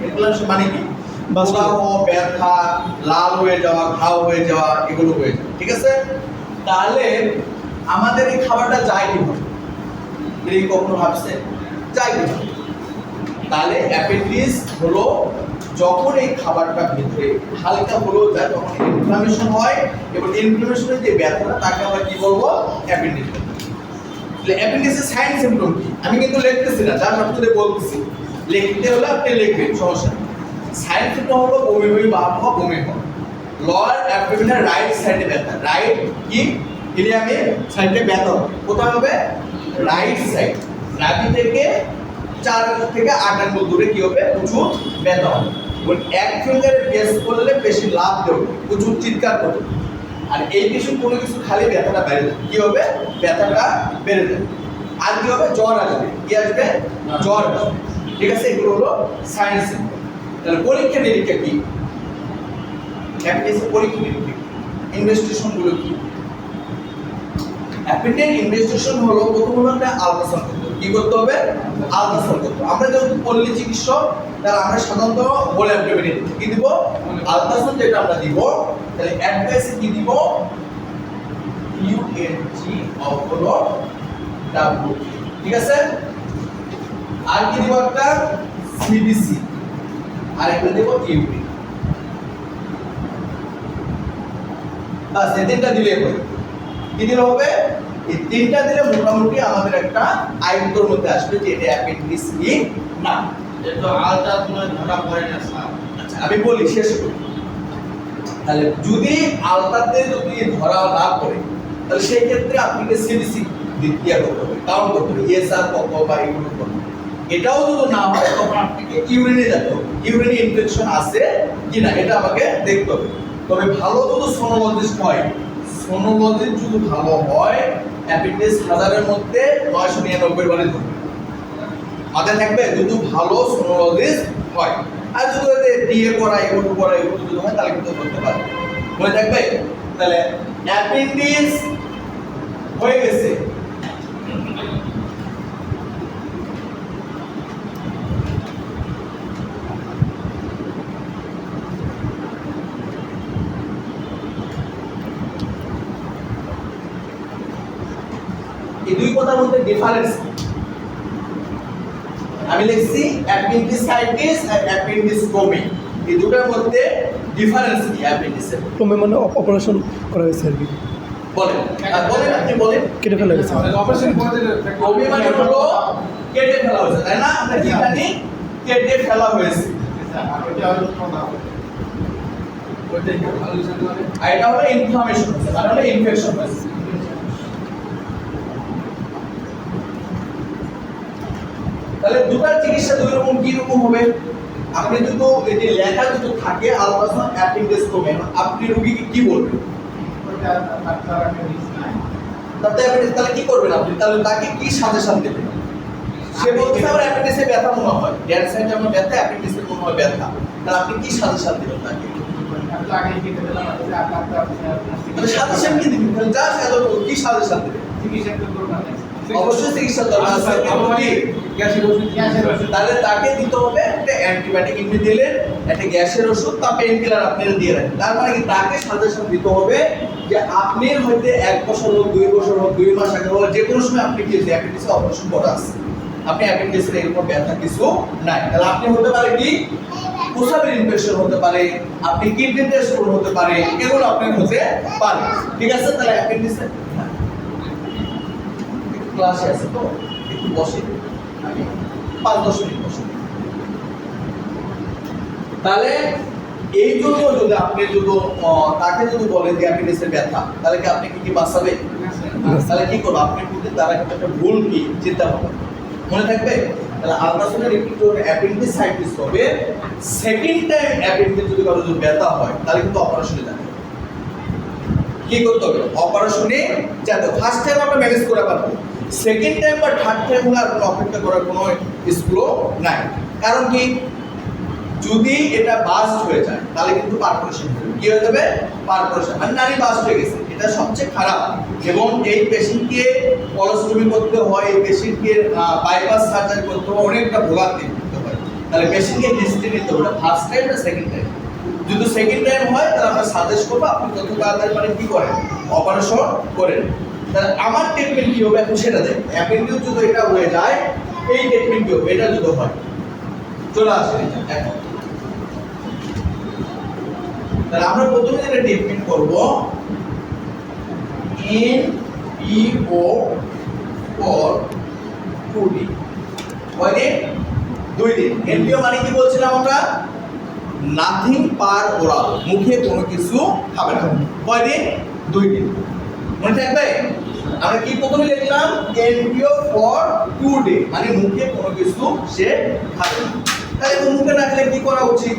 Inflammation মানে কি? প্রদাহ, ব্যথা, লাল হয়ে যাওয়া, ঘাও হয়ে যাওয়া, এগুলো হয়ে যায়। ঠিক আছে? তাহলে আমাদের এই খাবারটা যায় কিভাবে? এই কখনো ভাবছেন যায় কিভাবে? তাহলে অ্যাপেন্ডিক্স হলো যখন এই খাবারটা ভিতরে হালকা হলেও যায় তখন ইনফ্লামেশন হয়, এবং ইনফ্লামেশনের যে ব্যথাটা তাকে আমরা কি বলবো? অ্যাপেন্ডিক্স। তাহলে অ্যাপেন্ডিক্সের সাইন সিম্পটম কি? আমি কিন্তু লিখতেছি না, জাস্ট আপনাদের বলতেছি। লিখতে হলে আপনি লিখবেন, সমস্যা নেই। সাইন সিম্পটম হলো বমি বমি ভাব হওয়া, বমি হওয়া, লোয়ার অ্যাবডোমিনাল রাইট সাইডে ব্যথা, রাইট কি ইলিয়ামের সাইডে ব্যথা হবে। কোথায় হবে? রাইট সাইড, নাভি থেকে 4 থেকে 8 আঙ্গুল দূরে কি হবে? প্রচুর ব্যথা হবে। এবং এক ফিঙ্গারে প্রেস করলে বেশি লাভ দেবে, প্রচুর চিৎকার করবে। আর এই কিছু কোনো কিছু খালি ব্যথাটা বেড়ে যাবে। কি হবে? ব্যথাটা বেড়ে যাবে। আর কি হবে? জ্বর আসবে। কি আসবে? জ্বর আসবে। ঠিক আছে? এগুলো হলো সাইন সিম্পটম। তাহলে পরীক্ষা নিরীক্ষা কি? অ্যাপেন্ডিক্সের পরীক্ষা নিরীক্ষা ইনভেস্টিগেশন গুলো কি? অ্যাপেন্ডিক্স ইনভেস্টিগেশন হলো প্রথম হলো একটা আল্ট্রাসাউন্ড করতে হবে। কি করতে হবে? আল্ট্রাসাউন্ড করতে হবে। আমরা যেহেতু পল্লী চিকিৎসক, তাহলে আমরা সাধারণত হোল অ্যাবডোমেন কি দিব? আল্ট্রাসাউন্ড যেটা আমরা দিব। তাহলে অ্যাডভাইসে কি দিব? ইউএনজি অথবা ডাব্লিউ। ঠিক আছে? আর কি দিব? একটা সিবিসি, আর একটা দেব ইউপি। বাস এই তিনটা দিলে হবে। কি দিলে হবে? এই তিনটা দিলে মোটামুটি আমাদের একটা আইডিয়ার মধ্যে আসবে যে এটা অ্যাপেন্ডিক্স কি না। এটা আলটা কোনো ধরা পড়ে না স্যার। আচ্ছা আমি বলি, শেষ করি। তাহলে যদি আলতাতে যদি ধরা না পড়ে, তাহলে সেই ক্ষেত্রে আপনাকে সিবিসি দিয়ে করতে হবে, কাউন্ট করতে হবে, ইএসআর কত বা এগুলো কত। এটাও যদি না হয় তখন আপনাকে ইউরিনে যেতে হবে, ইউরিনে ইনফেকশন আছে কিনা এটা আমাকে দেখতে হবে। তবে ভালো যদি সোনোলজিস্ট হয়, সোনোলজিস্ট যদি ভালো হয়, অ্যাপেন্ডিক্স 1000-এর মধ্যে 999 বারে ধরবে। মাথায় থাকবে যদি ভালো সোনোলজিস্ট হয়। আর যদি ডিএ করা এগুলো যদি হয় তাহলে কিন্তু করতে পারবে। মনে থাকবে? তাহলে অ্যাপেন্ডিক্স হয়ে গেছে। এই দুই কথার মধ্যে ডিফারেন্স কি? আমি লিখছি অ্যাপেন্ডিসাইটিস আর অ্যাপেন্ডিক্টোমি। এই দুটোর মধ্যে ডিফারেন্স কি? অ্যাপেন্ডিসের টোমি মানে অপারেশন করা হয়েছে আর কি। বলেন, বলেন, আপনি বলেন। কেটে ফেলা হয়েছে। অপারেশন করে দিলে টোমি মানে হলো কেটে ফেলা হয়েছে, তাই না? আমরা কি জানি? কেটে ফেলা হয়েছে। আর এটা হলো ইনফ্লামেশন হয়েছে, মানে হলো ইনফেকশন হয়েছে। তাহলে দুটার চিকিৎসা দুই রকম। কি রকম হবে? আপনি যদি এটি লেখা যদি থাকে আলট্রাসাউন্ড অ্যাপেন্ডিক্টোমি, আপনি রোগীকে কি বলবেন? তাহলে কি করবেন আপনি? তাহলে তাকে কি সাজেশন দেবেন? সে বলছে আমার অ্যাপেন্ডিক্সে ব্যথা মনে হয়, ড্যান সাইডে আমার ব্যথা, অ্যাপেন্ডিক্সে মনে হয় ব্যথা। তাহলে আপনি কি সাজেশন দেবেন তাকে? তাহলে সাজেশন কি দিবেন? তাহলে যা কি সাজেশন দেবেন? অবশ্যই চিকিৎসা দরকার আছে। তাহলে তাকে দিতে হবে একটা অ্যান্টিবায়োটিক, ইনভি দিলেন, একটা গ্যাসের ওষুধ, তা পেইন কিলার আপনি দিয়ে রাখেন। তার মানে কি তাকে সাজেশন দিতে হবে যে আপনি হয়তো 1 বছর হোক, 2 বছর হোক, 2 মাস আগে হোক, যে কোনো সময় আপনি কি অ্যাপেন্ডিক্সে অপারেশন করা আছে, আপনি অ্যাপেন্ডিক্সের এরকম ব্যথা কিছু নাই। তাহলে আপনি হতে পারে কি প্রস্রাবের ইনফেকশন হতে পারে, আপনি কিডনিতে স্টোন হতে পারে, এগুলো আপনি হতে পারে। ঠিক আছে? তাহলে অ্যাপেন্ডিক্সে ক্লাসে আছে তো একটু বসে, আমি 5-10 মিনিট বসে। তাহলে এই জন্য যদি আপনি যদি তাকে যদি বলেন যে অ্যাপেন্ডিক্সের ব্যথা, তাহলে কি আপনি কি বাঁচাবে? তাহলে কি করবো? আপনি যদি তারা কিন্তু একটা ভুল কি চিন্তা করবেন, মনে থাকবে? তাহলে আলট্রাসাউন্ডের একটু অ্যাপেন্ডিসাইটিস হবে, সেকেন্ড টাইম অ্যাপেন্ডিক্স যদি কারো যদি ব্যথা হয় তাহলে কিন্তু অপারেশনে যাবে। কি করতে হবে? অপারেশনে যাতে ফার্স্ট টাইম আমরা ম্যানেজ করে পারবো, সেকেন্ড টাইম বা থার্ড টাইম হলে আর কোনো অপেক্ষা করার কোনো স্কোপ নাই। কারণ কি? যদি এটা বাস্ট হয়ে যায় তাহলে কিন্তু পারফোরেশন হবে। কি হয়ে যাবে? পারফোরেশন, মানে নারী বাস্ট হয়ে গেছে। এটা সবচেয়ে খারাপ। এবং এই পেশেন্টকে কলোস্টমি করতে হয়, এই পেশেন্টকে বাইপাস সার্জারি করতে হয়, অনেকটা ভোগান্তি করতে হয়। তাহলে পেশেন্টকে হিস্ট্রি নিতে হবে ফার্স্ট টাইম না সেকেন্ড টাইম। যদি সেকেন্ড টাইম হয় তাহলে আমরা সাজেস্ট করবো আপনি যত তাড়াতাড়ি মানে কি করেন অপারেশন করেন। তাহলে আমার ট্রিটমেন্ট কি হবে এখন সেটা দেখ। অ্যাপেন্ডিক্স যদি এটা হয়ে যায় এই ট্রিটমেন্ট কি হবে এটা যদি হয় চলে আসে এখন। তাহলে আমরা প্রথমে যেটা ট্রিটমেন্ট করব NPO ফর 2 দিন। কয় দিন? 2 দিন। NPO মানে কি বলছিলাম আমরা? নাথিং পার ওরাল, মুখে কোনো কিছু খাবে না। কয় দিন? 2 দিন। মনে থাকবে? আমরা কি প্রথমে লিখলাম NPO ফর 2 ডে, মানে মুখে কোনো কিছু সে খাবে না। তাহলে মুখে না খেলে কি করা উচিত?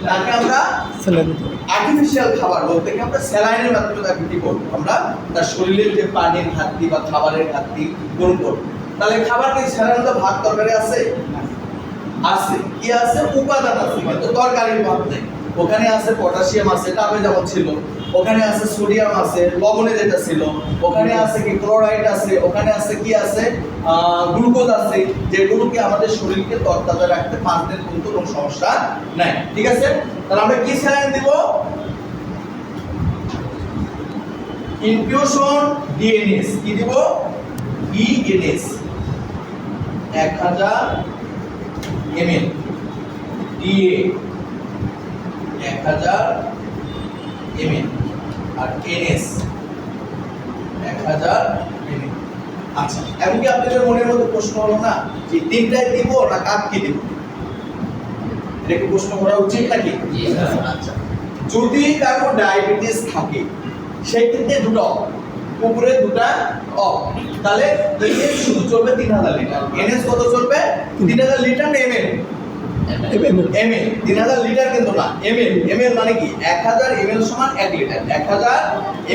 তাকে আমরা স্যালাইন দিতে হবে। আর্টিফিশিয়াল খাবার বলতে কি আমরা স্যালাইনের মাধ্যমে তাকে কি করবো? আমরা তার শরীরের যে পানির ঘাটতি বা খাবারের ঘাটতি পূরণ করবো। তাহলে খাবার কি স্যালাইনের মধ্যে ভাত তরকারি আছে? আছে। কি আছে? উপাদান আছে, কিন্তু তরকারির ভাত নেই। ওখানে আছে পটাশিয়াম আছে, ডাবে যেমন ছিল, ওখানে আছে সোডিয়াম আছে, লবণে যেটা ছিল, ওখানে আছে কি ক্লোরাইড আছে, ওখানে আছে কি আছে গ্লুকোজ আছে, যেগুলোকে আমাদের শরীরকে তরতাজা রাখতে 5 দিন কিন্তু কোনো সমস্যা নাই। ঠিক আছে? তাহলে আমরা কি স্যালাইন দিব? Infusion DNS. কি দিব? ডিএনএস 1000 ml, DA 1000 ml, আর NS 1000 ml। আচ্ছা, এখন কি আপনাদের মনের মধ্যে প্রশ্ন হলো না যে তিনটাই দিব না কাপ কি দিব? এটা কি প্রশ্ন করা উচিত নাকি? আচ্ছা, যদি কারো ডায়াবেটিস থাকে সেই ক্ষেত্রে দুটো উপরে দুটা অফ, তাহলে NS শুধু চলবে 3000 লিটার। NS কত চলবে? 3000 লিটার না ml? ml 3000 লিটার কিন্তু না, ml। ml মানে কি? 1000 ml সমান 1 লিটার। 1000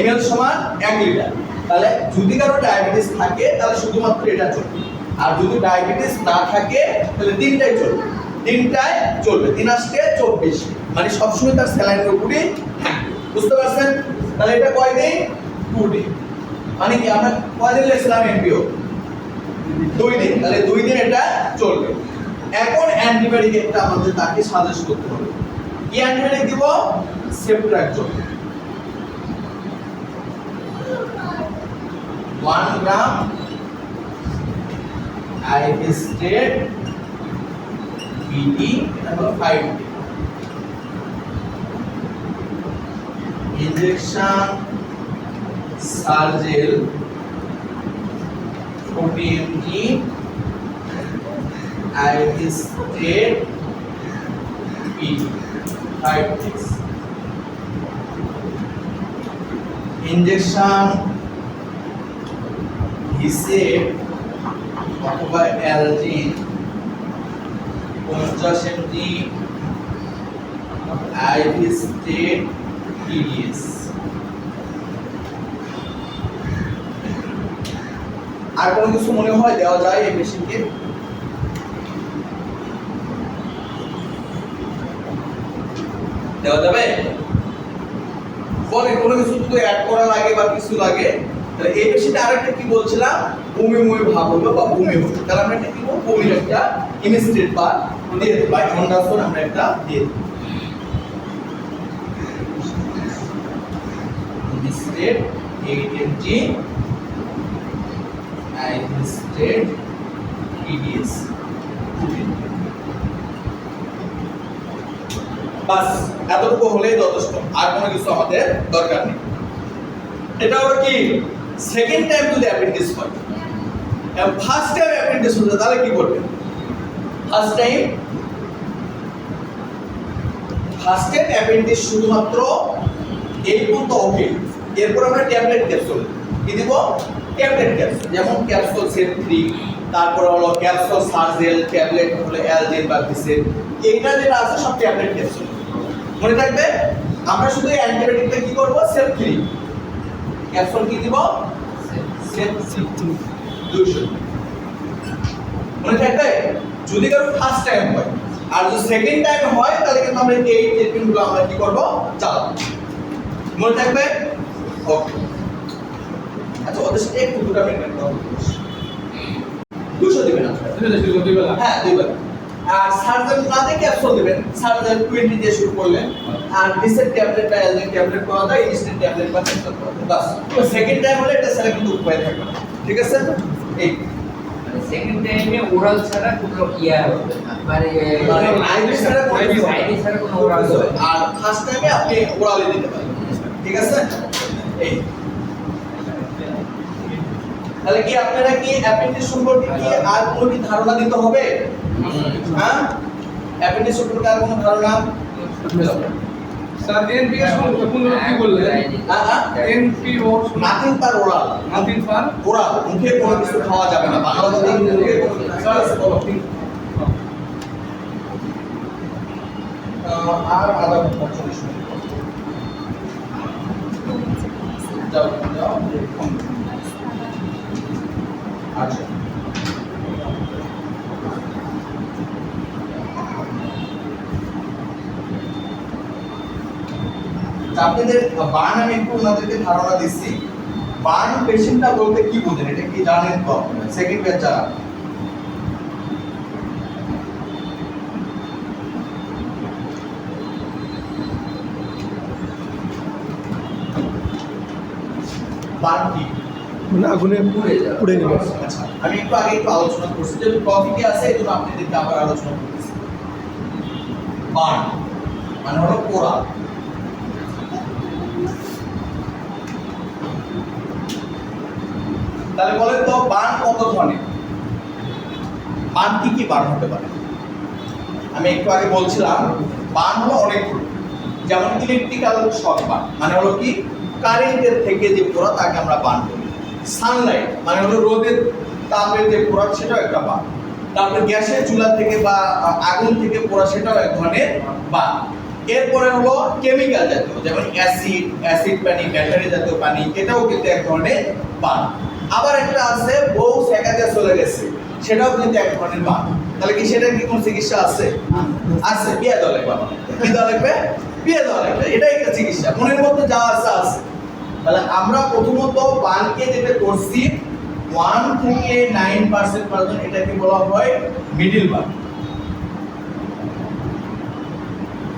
ml সমান 1 লিটার। তাহলে যদি কারো ডায়াবেটিস থাকে তাহলে শুধুমাত্র এটা চলবে, আর যদি ডায়াবেটিস না থাকে তাহলে তিনটাই চলবে। তিনটায় চলবে, 3 আসতে 24, মানে সবসময় তার স্যালাইনের উপরে থাকবে। বুঝতে পারছেন? তাহলে এটা কয় দিন? 2 ডে। মানে কি আমরা কয় দিন লিখলাম এমপিও? 2 দিন। তাহলে 2 দিন এটা চলবে। এখন অ্যান্টিবায়োটিক একটা আমাদের তাকে সাজেস্ট করতে হবে। কি অ্যান্টিবায়োটিক দিব? সেফট্রাকজোল 1 গ্রাম, আইভিস্টেট বিডি এটা হলো 5 ডে। ইনজেকশন সার্জেল 40 mg, আইভিস্টেট বিডি 5 days। ইনজেকশন হিসেব অথবা অ্যালজিন 50 mg, আইভিস্টেট TDS। আর কোনো কিছু মনে হয় দেওয়া যায় এই পেশেন্টকে? দেওয়া যাবে? বলে কোনো কিছু যদি অ্যাড করা লাগে বা কিছু লাগে, তাহলে এই পেশেন্টে আরেকটা কি বলছিলাম, বমি বমি ভাব হলো বা বমি হলো, তাহলে আমরা একটা কি করব? বমির একটা ইমিস্ট্রেট বা দিয়ে দেব, বা অন্ডাসন আমরা একটা দিয়ে দেব। ইমিস্ট্রেট 8 mg, আইভিস্টেট TDS 2 mg। বাস এতটুকু হলেই যথেষ্ট, আর কোনো কিছু আমাদের দরকার নেই। এটা হলো কি সেকেন্ড টাইম যদি অ্যাপেন্ডিক্স হয়, এবং ফার্স্ট টাইম অ্যাপেন্ডিক্স হচ্ছে তাহলে কি করবেন? ফার্স্ট টাইম অ্যাপেন্ডিক্স শুধুমাত্র এই পর্যন্ত ওকে। এরপর আমরা ট্যাবলেট ক্যাপসুল কি দিব? ট্যাবলেট ক্যাপসুল, যেমন ক্যাপসুল সেট 3, তারপরে হলো ক্যাপসুল সার্জেল, ট্যাবলেট হলো অ্যালজেন বা ভিসেল, এইটা যেটা আছে সব ট্যাবলেট ক্যাপসুল। মনে থাকবে আমরা শুধু অ্যান্টিবায়োটিকটা কি করব? সেট 3 ক্যাপসুল কি দিব? সেট 3 200। মনে থাকবে? যদি কারো ফার্স্ট টাইম হয়, আর যদি সেকেন্ড টাইম হয় তাহলে কিন্তু আমরা এই ট্রিটমেন্টগুলো আমরা কি করব? চালাবো। মনে থাকবে? ওকে। আচ্ছা, ওদের সাথে একটু দুটো মিনিট কথা বলবো। 200 দিবেন আপনারা? হ্যাঁ, 2 বেলা। আর সার্জন না দিয়ে ক্যাপসুল দিবেন, সার্জন 20 দিয়ে শুরু করলেন, আর ডিসের ট্যাবলেট বা অ্যালজিন ট্যাবলেট করা যায়, ইনস্ট্যান্ট ট্যাবলেট বা ক্যাপসুল করা যায়, বাস। তো সেকেন্ড টাইম হলে এটা ছাড়া কিন্তু উপায় থাকবে না, ঠিক আছে? এই সেকেন্ড টাইমে ওরাল ছাড়া কোনো ইয়া হবে না, মানে আইভি ছাড়া কোনো কিছু হবে না। আইভি ছাড়া কোনো ওরাল হবে না। আর ফার্স্ট টাইমে আপনি ওরালি দিতে পারেন, ঠিক আছে? এই তাহলে কি আপনারা কি অ্যাপেন্ডিক্স সম্পর্কে কি আর কোনো কি ধারণা দিতে হবে? হ্যাঁ, অ্যাপেন্ডিক্স সম্পর্কে আর কোনো ধারণা? স্যার এনপি এর সম্পর্কে কি বললেন? NP O nothing per oral, nothing per oral মুখে কোনো কিছু খাওয়া যাবে না, বাংলা কথা মুখে কোনো কিছু খাওয়া যাবে না। আর আধা ঘন্টা 40 মিনিট যাও যাও। আচ্ছা, আপনাদের বার্ন আমি একটু ওনাদেরকে ধারণা দিচ্ছি। বার্ন পেশেন্টটা বলতে কি বোঝেন, এটা কি জানেন তো আপনারা? সেকেন্ড ব্যাচ যারা বার্ন কি? মানে আগুনে পুড়ে নেবে। আচ্ছা, আমি একটু আগে একটু আলোচনা করছি যে টপিকে আছে, এই জন্য আপনাদেরকে আবার আলোচনা করতেছি। বার্ন মানে হলো পোড়া। তাহলে বলেন তো বার্ন কত ধরনের? বার্ন কি কি বার্ন হতে পারে? আমি একটু আগে বলছিলাম বার্ন হলো অনেকগুলো, যেমন ইলেকট্রিক্যাল শক বার্ন মানে হলো কি কারেন্টের থেকে যে পোড়া তাকে আমরা বার্ন বলি। সানলাইট মানে হলো রোদের তাপের যে পোড়া সেটাও একটা বার্ন। তারপরে গ্যাসের চুলা থেকে বা আগুন থেকে পোড়া সেটাও এক ধরনের বার্ন। এরপরে হলো কেমিক্যাল জাতীয়, যেমন অ্যাসিড পানি, ব্যাটারি জাতীয় পানি, এটাও কিন্তু এক ধরনের বার্ন। আবার একটা আছে বউ সেকাতে চলে গেছে, সেটাও কিন্তু এক ধরনের বার্ন। তাহলে কি সেটার কি কোনো চিকিৎসা আছে? আছে, বিয়ে দেওয়া লাগবে, কি দেওয়া লাগবে? বিয়ে দেওয়া লাগবে, এটাই একটা চিকিৎসা, মনের মধ্যে যা আছে আছে। তাহলে আমরা প্রথমত বার্নকে যেটা করছি 1 থেকে 9% পর্যন্ত, এটাকে বলা হয় মিডল বার্ন।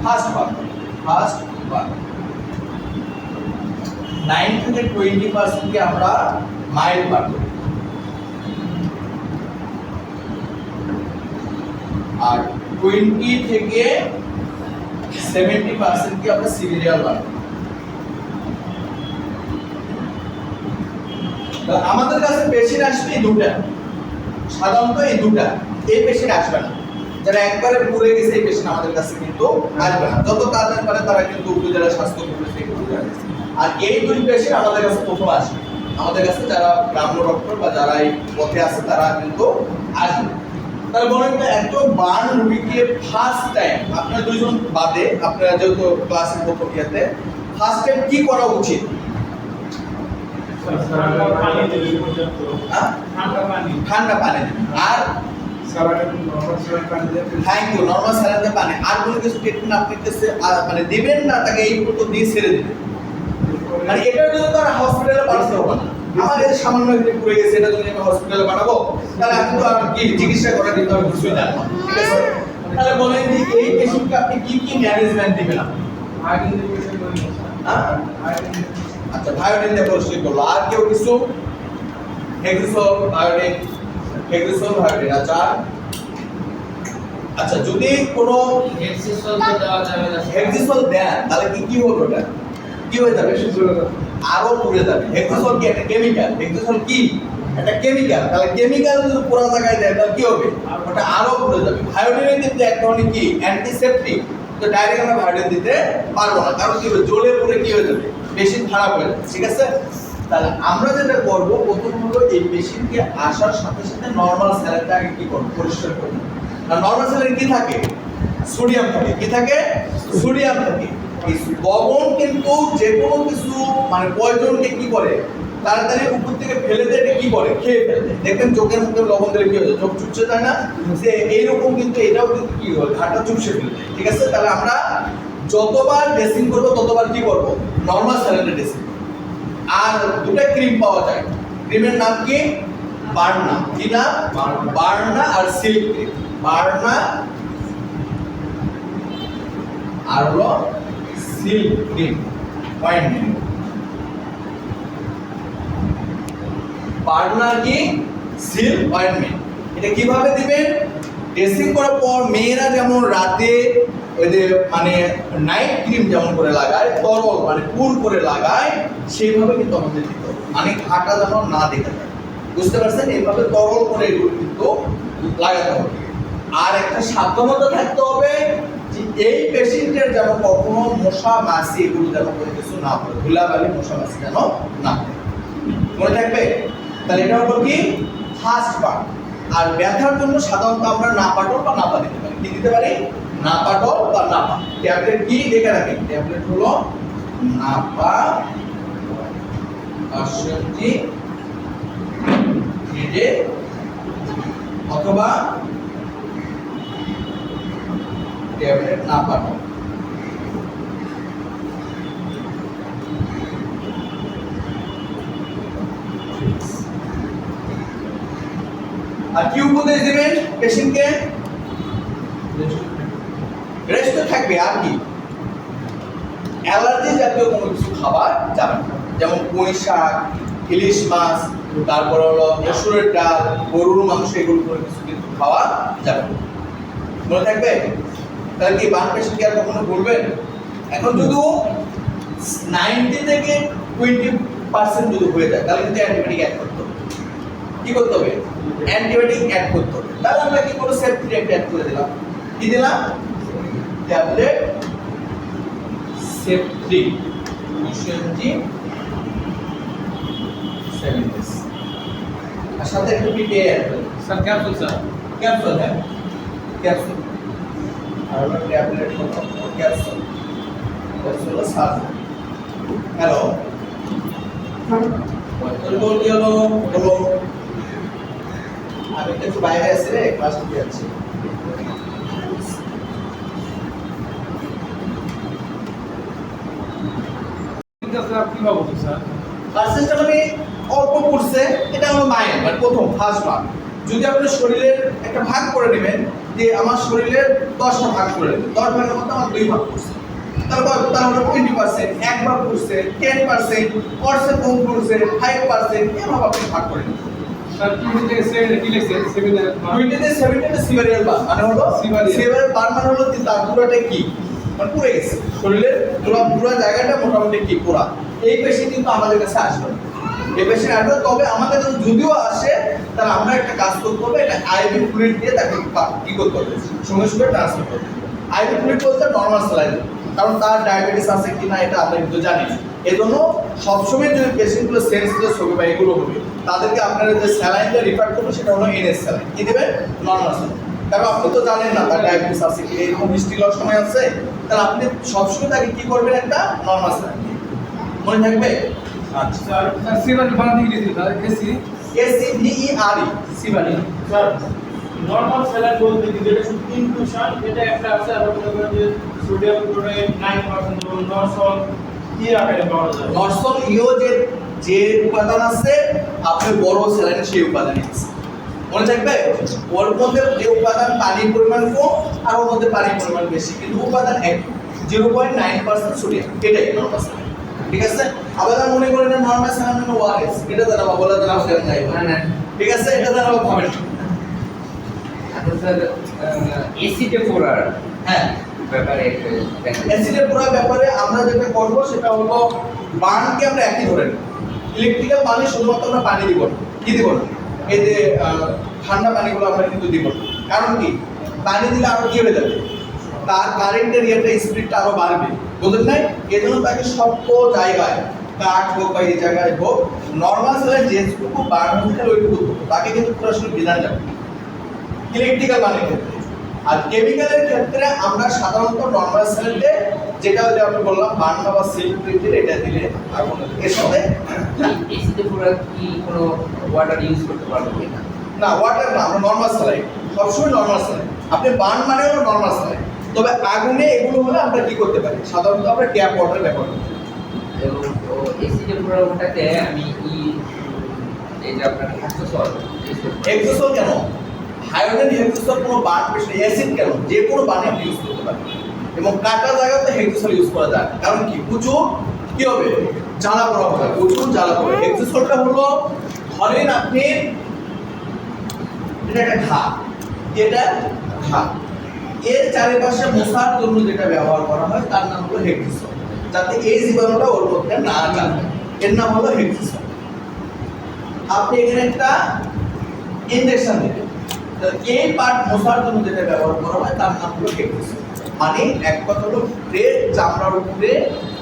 ফার্স্ট বার্ন 9 থেকে 20% কে আমরা মাইল্ড বার্ন বলি, আর 20 থেকে 70% কে আমরা সিভিয়ার বার্ন বলি। আমাদের কাছে পেশেন্ট আসবে এই দুটা, সাধারণত এই দুটা, এই পেশেন্ট আসবে না। যারা একবারে পুড়ে গেছে এই পেশেন্ট আমাদের কাছে কিন্তু আসবে না, যত তাড়াতাড়ি পারে তারা কিন্তু উপজেলা স্বাস্থ্য কেন্দ্র থেকে ঘুরে আসবে। আর এই দুই পেশেন্ট আমাদের কাছে প্রথম আসবে, আমাদের কাছে যারা গ্রাম্য ডক্টর বা যারা এই পথে আছে তারা কিন্তু আসবে। তাহলে বলেন তো একজন বার্ন রোগীকে ফার্স্ট টাইম, আপনারা দুইজন বাদে আপনারা যেহেতু ক্লাসের প্রথম ইয়াতে, ফার্স্ট টাইম কি করা উচিত? ঠান্ডা পানি দিবেন, আর থ্যাংক ইউ, নরমাল স্যালাইন পানি। আর কোনো কিছু ট্রিটমেন্ট আপনি মানে দিবেন না, তাকে এই মতো দিয়ে ছেড়ে দিবেন। মানে এটার জন্য তো আর হসপিটালে পাঠাতে হবে না। আমার এই সামান্য একটু পড়ে গেছে, এটা যদি আমি হসপিটালে পাঠাবো, তাহলে আপনি তো আর কি চিকিৎসা করার কিন্তু আর কিছুই জানেন না, ঠিক আছে? তাহলে বলেন যে এই পেশেন্টকে আপনি কি কি ম্যানেজমেন্ট দিবেন? আচ্ছা, ভায়োডিন দিয়ে পরিষ্কার করলো, আর কেউ কিছু? হেক্সিসোল, ভায়োডিন, আচ্ছা। আচ্ছা, যদি কোনো হেক্সিসোল তো দেওয়া যাবে না। হেক্সিসোল দেন তাহলে কি হবে? ওটা কি হয়ে যাবে? আরো পুড়ে যাবে। হেক্সিসোল কি একটা কেমিক্যাল? হেক্সিসোল কি একটা কেমিক্যাল, তাহলে কেমিক্যাল যদি পুরো জায়গায় দেয় তাহলে কি হবে? ওটা আরো পুড়ে যাবে। ভায়োডিন কিন্তু এক ধরনের কি অ্যান্টিসেপটিক, তো ডাইরেক্ট আমরা ভায়োডিন দিতে পারবো না, কারণ কি হবে জ্বলে পুড়ে কি হয়ে যাবে, মেশিন খারাপ হয়ে যাবে, ঠিক আছে? তাহলে আমরা যেটা করব, প্রথম হলো এই মেশিনকে আসার সাথে সাথে নরমাল স্যালাইনটা আগে কি করব, পরিষ্কার করব। আর নরমাল স্যালাইন কি থাকে? সোডিয়াম থাকে। কি থাকে? সোডিয়াম থাকে। এই লবণ কিন্তু যে কোনো কিছু মানে পয়জনকে কি করে, তাড়াতাড়ি উপর থেকে ফেলে দেয়, এটা কি করে, খেয়ে ফেলে দেয়। দেখবেন চোখের মুখে লবণ দিলে কি হয়, চোখ চুপসে যায় না? যে এইরকম কিন্তু এটাও কিন্তু কি হয়, ঘাটা চুপসে ফেলে দেয়, ঠিক আছে? তাহলে আমরা যতবার ড্রেসিং করবো ততবার কি করবো, নরমাল স্যালাইনে ড্রেসিং। আর দুটো ক্রিম পাওয়া যায়, ক্রিমের নাম কি? বার্না। কি নাম? বার্না আর সিল্ক ক্রিম। বার্না আর হলো সিল ক্রিম অয়েন্টমেন্ট। পার্টনার কি সিল অয়েন্টমেন্ট। এটা কিভাবে দিবেন? ড্রেসিং করার পর মেয়েরা যেমন রাতে ওই যে মানে নাইট ক্রিম যেমন করে লাগায়, তরল মানে পুর করে লাগায়, সেইভাবে কিন্তু আমাদের দিতে হবে, মানে ঘাটা যেন না দেখা যায়। বুঝতে পারছেন? এইভাবে তরল করে এগুলো কিন্তু লাগাতে হবে। আর একটা সাবধানতা থাকতে হবে যে এই পেশেন্টের যেন কখনো মশা মাছি এগুলো যেন কোনো কিছু না পড়ে, ধুলাবালি মশা মাছি যেন না পড়ে। মনে থাকবে? তাহলে এটা হলো কি ফার্স্ট পার্ট। আর ব্যথার জন্য সাধারণত আমরা নাপাটল বা নাপা দিতে পারি। কি দিতে পারি? নাপাটল বা নাপা। ট্যাবলেট কি দেখে রাখেন? ট্যাবলেট হলো নাপা আশ্রয়জি হেডে অথবা ট্যাবলেট নাপাটল। আর কি উপদেশ দিবেন পেশেন্টকে? রেস্ট থাকবে। আর কি? অ্যালার্জি জাতীয় কোনো কিছু খাবার যাবে না, যেমন পুঁই শাক, ইলিশ মাছ, তারপর হলো মসুরের ডাল, গরুর মাংস, এগুলো কোনো কিছু কিন্তু খাওয়া যাবে না। মনে থাকবে? তাহলে কি বান পেশেন্টকে আর কখনো বলবেন? এখন যদি 90 থেকে 20% যদি হয়ে যায় তাহলে কিন্তু অ্যান্টিবায়োটিক অ্যাড করতে হবে। কি করতে হবে? অ্যান্টিবায়োটিক অ্যাড করতে হবে। তাহলে আমরা কি করব? সেফটি অ্যাড করে দিলাম। কি দিলাম? ট্যাবলেট সেফটি ইউএসজি 7 days আর সাথে একটু পিপিআই অ্যাড করে স্যার ক্যাপসুল স্যার ক্যাপসুল। হ্যাঁ ক্যাপসুল। আর হলো ট্যাবলেট হলো ক্যাপসুল। ক্যাপসুল সাজ। হ্যালো বল কি হলো? বলো। আমি একটু বাইরে আছি রে, ক্লাস করতে যাচ্ছি। এটা স্যার কি ভাবো স্যার? পার্সেন্টটা মানে অল্প করছে, এটা হলো মাইন্ড মানে প্রথম ফার্স্ট ভাগ। যদি আপনি শরীরের একটা ভাগ করে নেবেন যে আমার শরীরের 10টা ভাগ করে নেবেন, 10 ভাগের মধ্যে আমার 2 ভাগ করছে, তাহলে 20%, 1 ভাগ করছে, 10%, করছে কম করছে, 5%, এভাবে আপনি ভাগ করে নেবেন। স্যার 20 থেকে 7 কি লিখছে? 7 এর 20 থেকে 70 সিভারিয়াল বার মানে হলো সিভারিয়াল বার মানে হলো কি তার পুরোটা কি মানে পুড়ে গেছে, শরীরের পুরো জায়গাটা মোটামুটি কি পুরা। এই পেশেন্ট কিন্তু আমাদের কাছে আসবে না। এই পেশেন্ট আসবে, তবে আমাদের কাছে যদিও আসে তাহলে আমরা একটা কাজ করতে হবে, এটা আইভি ফ্লুইড দিয়ে তাকে কি করতে হবে? সঙ্গে সঙ্গে ট্রান্সফার করতে হবে। আইভি ফ্লুইড বলতে নর্মাল স্যালাইন, কারণ তার ডায়াবেটিস আছে কিনা এটা আমরা কিন্তু জানি। এই জন্য সবসময় যদি পেশেন্টগুলো সেন্সলেস হবে বা এগুলো হবে, তাদেরকে আপনারা যে স্যালাইনটা রিফার করবো সেটা হলো এনএস স্যালাইন। কি দেবেন? Normal saline. কারণ আপনি তো জানেন না তার ডায়াবেটিস আছে কি, এরকম হিস্ট্রি লওয়ার সময় আছে, তাহলে আপনি সবসময় তাকে কি করবেন? একটা নর্মাল স্যালাইন। মনে থাকবে? আচ্ছা স্যার স্যার সিভার বানাতে গিয়েছিল স্যার এসি SCVERE সিভারি। স্যার নরমাল স্যালাড বলতে কি যেটা শুধু ইনফিউশন, এটা একটা আছে, আর মনে করেন যে সোডিয়াম ক্লোরাইড 9% এবং নরসল কি আকারে পাওয়া যায়? নরসল ইও যে উপাদান আছে আপনি বড় স্যালাইনে সেই উপাদান আছে। মনে থাকবে? ওর মধ্যে যে উপাদান পানির পরিমাণ কম আর ওর মধ্যে পানির পরিমাণ বেশি, কিন্তু উপাদান এক 0.9% সোডিয়াম, এটাই নরমাল স্যালাইন। ঠিক আছে? আবার মনে করেন না নরমাল স্যালাইন মানে ওআরএস, এটা জানাবো বলা জানাবো নাই না ঠিক আছে? এটা জানাবো কমেন্ট। আচ্ছা স্যার এসিতে পড়ার হ্যাঁ ব্যাপারে একটু দেখেন। অ্যাসিডের পুরো ব্যাপারে আমরা যেটা করব সেটা হলো বার্নকে আমরা একই ধরে নেব। ইলেকট্রিক্যাল পানি শুধুমাত্র আমরা পানি দিব না। কি দিব না? এই যে ঠান্ডা পানিগুলো আমরা কিন্তু দিব না। কারণ কি? পানি দিলে আরো কি হয়ে যাবে? তার কারেন্টের ইয়েটা স্পিডটা আরো বাড়বে। বুঝলেন নাই? এই জন্য তাকে সব জায়গায় কাঠ হোক বা এই জায়গায় হোক নর্মাল স্যালাইন যেটুকু বার্ন হতে ওইটুকু তাকে কিন্তু পুরোপুরি বিধান যাবে ইলেকট্রিক্যাল পানির ক্ষেত্রে। আর কেমিক্যালের ক্ষেত্রে আমরা সাধারণত নরমাল স্যালাইনে যেটা হচ্ছে আমি বললাম বার্ন বা সিল্ক প্রিন্টের এটা দিলে আর কোনো এর সাথে এসিতে পড়ার কি কোনো ওয়াটার ইউজ করতে পারবো কিনা? না ওয়াটার না, আমরা নরমাল স্যালাইন সবসময় নরমাল স্যালাইন। আপনি বার্ন মানে হলো নরমাল স্যালাইন, তবে আগুনে এগুলো হলে আমরা কি করতে পারি? সাধারণত আমরা ট্যাপ ওয়াটার ব্যবহার করি। এবং এসিতে পড়ার ওটাতে আমি এই যে আপনার হাস্যসল হেক্সোসল কেন? হাইড্রোজেন হেক্সোসল কোনো বার্ন পেশে অ্যাসিড কেন? যে কোনো বার্নে আপনি ইউজ করতে পারেন। এবং কাটা জায়গাতে হেক্সিসল ইউজ করা যায় না। কারণ কি প্রচুর কি হবে জ্বালা পোড়া হবে, প্রচুর জ্বালা পোড়া। হেক্সিসলটা হলো ধরেন আপনি এটা একটা ঘা, এটা ঘা, এর চারিপাশে মশার জন্য যেটা ব্যবহার করা হয় তার নাম হলো হেক্সিসল, যাতে এই জীবাণুটা ওর মধ্যে না যায়, এর নাম হলো হেক্সিসল। আপনি এখানে একটা ইনজেকশন দিবেন, তো এই পার্ট মশার জন্য যেটা ব্যবহার করা হয় তার নাম হলো হেক্সিসল। মানে এক কথা হলো পেট চামড়ার উপরে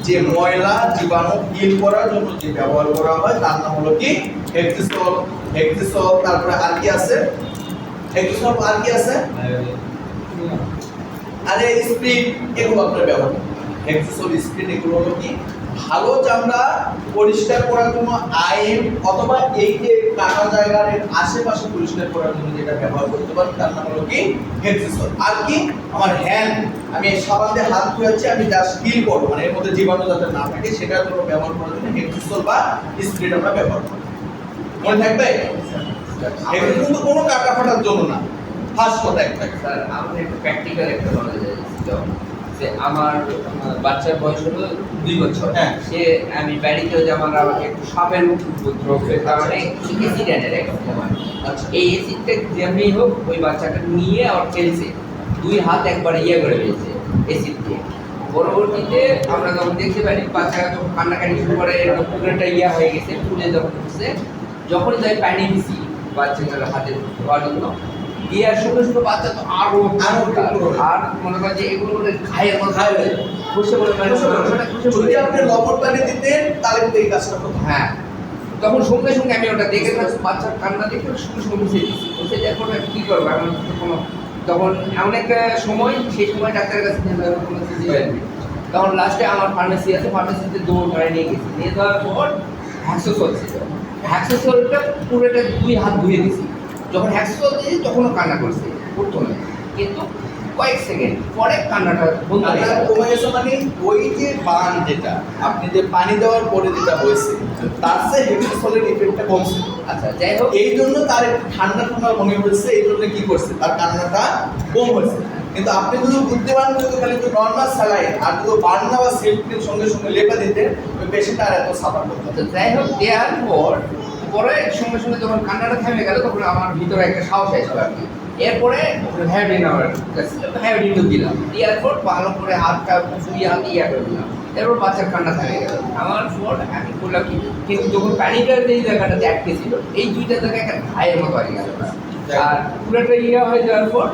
যে ময়লা জীবাণু কিল করার জন্য যে ব্যবহার করা হয় তার নাম হলো কি হেক্সিসল। হেক্সিসল, তারপরে আর কি আছে, হেক্সিসল আর কি আছে, আরে স্প্রিট, এগুলো আপনার ব্যবহার করবেন। হেক্সিসল, স্প্রিট এগুলো হলো কি ভালো চামড়া পরিষ্কার করার জন্য আইএম অথবা এই যে কাটা জায়গার আশেপাশে পরিষ্কার করার জন্য যেটা ব্যবহার করতে পারেন তার নাম হলো কি হেক্সিসল। আর কি আমার হ্যান্ড, আমি সাবান দিয়ে হাত ধুয়েছি, আমি জাস্ট ক্লিন করবো, মানে এর মধ্যে জীবাণু যাতে না থাকে সেটার জন্য ব্যবহার করার জন্য হেক্সিসল বা স্প্রিট আমরা ব্যবহার করি। মনে থাকবে, এগুলো কিন্তু কোনো কাটা ফাটার জন্য না। ফার্স্ট কথা একটা স্যার আমাদের একটু প্র্যাকটিক্যাল একটা নলেজ আছে যে আমার বাচ্চার বয়স হলো 2 বছর। হ্যাঁ। সে আমি বাড়িতে যেমন আমাকে একটু সাপের উপদ্রবের কারণে এসিড এনে একটা সময়। আচ্ছা। এই এসিডটা যেমনি হোক ওই বাচ্চাটা নিয়ে আর ফেলছে, 2 হাত একবার ইয়ে করে ফেলছে এসিড দিয়ে। পরবর্তীতে আমরা যখন দেখতে পারি বাচ্চা যখন কান্নাকাটি শুরু করে পুরোটা ইয়া হয়ে গেছে, ফুলে যখন উঠছে, যখনই তাই পানি দিছি বাচ্চাটার হাতে ধোয়ার জন্য, ইয়ার সঙ্গে সঙ্গে বাচ্চা তো আরো আর মনে করেন যে এগুলো খায়ের মধ্যে খায় হয়ে যায়, খুশি বলে যদি আপনি লবণ পানি দিতেন তাহলে কিন্তু এই কাজটা হতো। হ্যাঁ, তখন সঙ্গে সঙ্গে আমি ওটা দেখে বাচ্চার কান্না দেখে সঙ্গে সঙ্গে মুছে দিচ্ছি। মুছে দেওয়ার পরে কী করবো এখন কোনো, তখন এমন একটা সময়, সেই সময় ডাক্তারের কাছে নিয়ে যাওয়ার কোনো কিছু হয়নি। তখন লাস্টে আমার ফার্মেসি আছে, ফার্মেসিতে দৌড় করে নিয়ে গেছি, নিয়ে যাওয়ার পর হ্যাক্সোসল ছিল, হ্যাক্সোসলটা পুরোটা 2 হাত ধুয়ে দিছি। যখন হ্যাক্সোসল দিয়েছি তখনও কান্না করছে প্রথমে, কিন্তু কয়েক সেকেন্ড পরে কান্নাটা বন্ধ হয়ে গেল। কমে গেছে, মানে ওই যে বান যেটা আপনি যে পানি দেওয়ার পরে যেটা হয়েছে তার চেয়ে হেক্সিসলের ইফেক্টটা কমছে। আচ্ছা, যাই হোক, এই জন্য তার একটু ঠান্ডা ঠান্ডা মনে হয়েছে, এই জন্য কি করছে তার কান্নাটা কম হয়েছে। কিন্তু আপনি যদি বুদ্ধিমান যদি খালি নর্মাল স্যালাইন আর যদি বান্না বা সেলফিনের সঙ্গে সঙ্গে লেপা দিতে ওই পেশেন্ট আর এত সাফার করতে হবে। তো যাই হোক, দেওয়ার পর পরে সঙ্গে সঙ্গে যখন কান্নাটা থেমে গেল তখন আমার ভিতরে একটা সাহস এসে আর কি। এরপরে হ্যাভিন আমার হ্যাভিন দিলাম, দেওয়ার পর ভালো করে হাতটা 2 হাত ইয়া করে দিলাম। এরপর বাচ্চার কান্না থেমে গেল। আমার পর আমি করলাম কি, কিন্তু যখন পানিটার যেই জায়গাটাতে আটকে ছিল এই 2টা জায়গায় একটা ঘায়ের মতো হয়ে গেল। আর পুরোটা ইয়া হয়ে যাওয়ার পর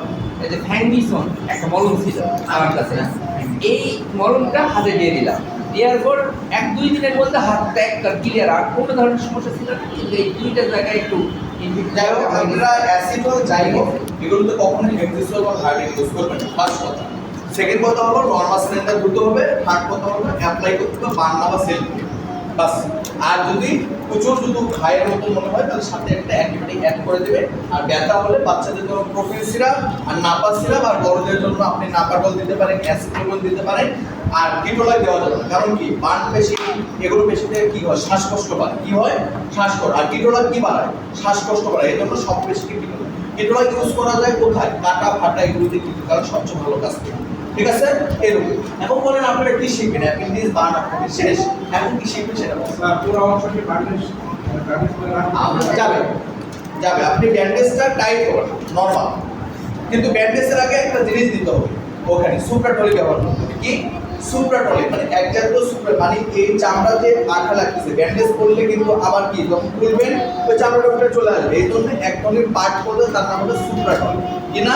এই যে ফ্যান্ডিসন একটা মলম ছিল আমার কাছে, এই মলমটা হাতে দিয়ে দিলাম। দেওয়ার পর 1-2 দিনের মধ্যে হাতটা একটা ক্লিয়ার, আর কোনো ধরনের সমস্যা ছিল না। কিন্তু এই 2টা জায়গায় একটু যাই হোক, আমরা অ্যাসিড হোক যাই হোক এগুলোতে কখনোই হেক্সিসল বা হার্ডিং ইউজ করবেন না, ফার্স্ট কথা। সেকেন্ড কথা হলো নর্মাল সিলিন্ডার ধুতে হবে, থার্ড কথা হলো অ্যাপ্লাই করতে হবে বান্না বা সেল বাস। আর যদি প্রচুর যদি ঘায়ের মতো মনে হয় তাহলে সাথে একটা অ্যান্টিবায়োটিক অ্যাড করে দেবে। আর ব্যথা হলে বাচ্চাদের জন্য প্রোটিন সিরাপ আর নাপা সিরাপ, আর বড়দের জন্য আপনি নাপাডল দিতে পারেন, অ্যাসিডোমন দিতে পারেন। আর কিটোলাই দেওয়া যাবে না, কারণ কি বান পেশি এগুলো পেশিতে কি হয় শ্বাসকষ্ট বাড়ে, কি হয় শ্বাসকষ্ট। আর কিটোলাই কি বাড়ায়, শ্বাসকষ্ট বাড়ায়, এই জন্য সব পেশিকে কিটোলাই ইউজ করা যায় কোথায়, কাটা ফাটা এগুলোতে কিন্তু, কারণ সবচেয়ে ভালো কাজ করে। ঠিক আছে, এরকম। এখন বলেন আপনারা কি শিখবেন, অ্যাপেন্ডিক্স বার্ন আপনাদের শেষ, এখন কি শিখবেন সেটা বলেন। পুরো অংশটি ব্যান্ডেজ করে রাখা যাবে যাবে, আপনি ব্যান্ডেজটা টাইট করবেন নরমাল, কিন্তু ব্যান্ডেজের আগে একটা জিনিস দিতে হবে, ওখানে সুপ্রাটলি ব্যবহার করতে হবে। কি সুপ্রাটলি, মানে এক জাতীয় সুপ্রা, মানে এই চামড়া যে আঠা লাগতেছে ব্যান্ডেজ করলে কিন্তু আবার কি যখন খুলবেন ওই চামড়াটা উঠে চলে আসবে, এই জন্য এক ধরনের পার্ট করলে তার নাম হলো সুপ্রাটলি। কি না,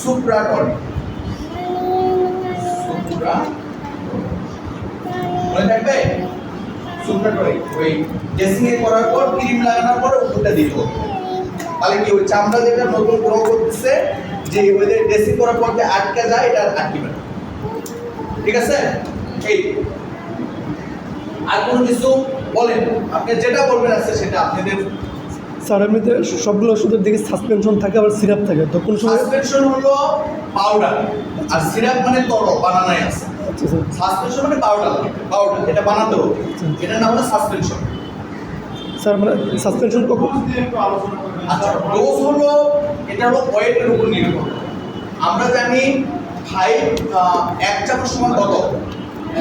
সুপ্রাটলি। মনে থাকবে সুপ্রাটলি, ওই ড্রেসিং এ করার পর ক্রিম লাগানোর পর উপরটা দিতে হবে, তাহলে কি ওই চামড়া যেটা নতুন গ্রো করতেছে যে ওই ড্রেসিং করার পর যে আটকে যায় এটা আটকিবে না। ঠিক আছে, এই আর কোনো কিছু বলেন, আপনি যেটা বলবেন আছে সেটা আপনাদের। স্যার এমনিতে সবগুলো ওষুধের দিকে সাসপেনশন থাকে আবার সিরাপ থাকে, তো কোন সময়? সাসপেনশন হলো পাউডার, আর সিরাপ মানে তরল বানানোই আছে। আচ্ছা স্যার। সাসপেনশন মানে পাউডার, পাউডার এটা বানাতে হবে, এটার নাম হলো সাসপেনশন। স্যার মানে সাসপেনশন কখন? দিয়ে একটু আলোচনা করবেন। আচ্ছা, ডোজ হলো এটা হলো ওয়েটের উপর নির্ভর করে। আমরা জানি এক চামচ সমান কত